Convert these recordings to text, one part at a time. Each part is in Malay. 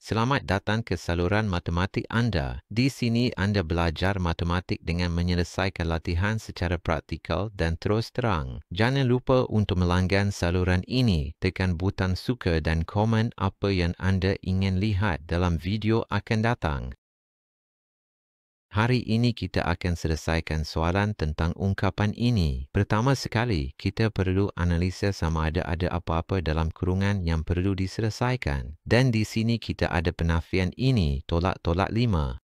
Selamat datang ke saluran matematik anda. Di sini anda belajar matematik dengan menyelesaikan latihan secara praktikal dan terus terang. Jangan lupa untuk melanggan saluran ini. Tekan butang suka dan komen apa yang anda ingin lihat dalam video akan datang. Hari ini kita akan selesaikan soalan tentang ungkapan ini. Pertama sekali, kita perlu analisa sama ada apa-apa dalam kurungan yang perlu diselesaikan. Dan di sini kita ada penafian ini, tolak 5.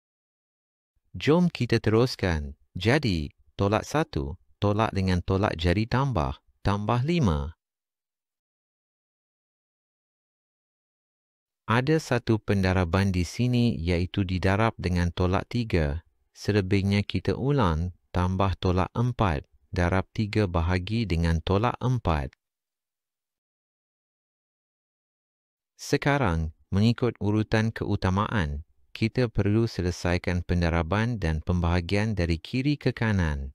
Jom kita teruskan. Jadi, tolak 1, tolak dengan tolak jadi tambah 5. Ada satu pendaraban di sini iaitu didarab dengan tolak 3. Selebihnya kita ulang, tambah tolak 4, darab 3 bahagi dengan tolak 4. Sekarang, mengikut urutan keutamaan, kita perlu selesaikan pendaraban dan pembahagian dari kiri ke kanan.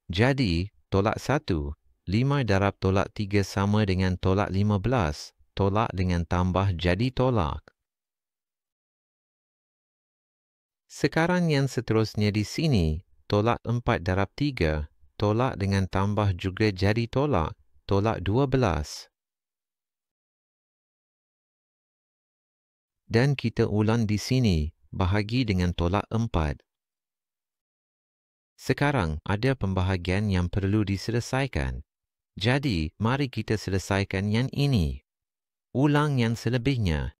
Jadi, tolak 1, 5 darab tolak 3 sama dengan tolak 15, tolak dengan tambah jadi tolak. Sekarang yang seterusnya di sini, tolak 4 darab 3, tolak dengan tambah juga jadi tolak 12. Dan kita ulang di sini, bahagi dengan tolak 4. Sekarang ada pembahagian yang perlu diselesaikan. Jadi, mari kita selesaikan yang ini. Ulang yang selebihnya.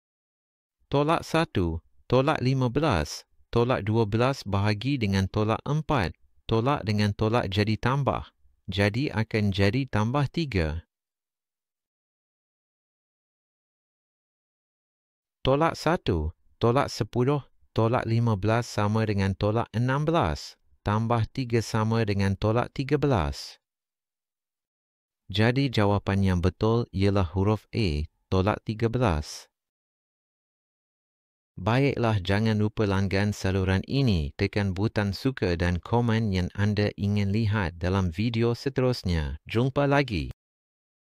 Tolak 1, tolak 15. Tolak 12 bahagi dengan tolak 4. Tolak dengan tolak jadi tambah. Jadi akan jadi tambah 3. Tolak 1. Tolak 10. Tolak 15 sama dengan tolak 16. Tambah 3 sama dengan tolak 13. Jadi jawapan yang betul ialah huruf A, tolak 13. Baiklah, jangan lupa langgan saluran ini, tekan butang suka dan komen yang anda ingin lihat dalam video seterusnya. Jumpa lagi.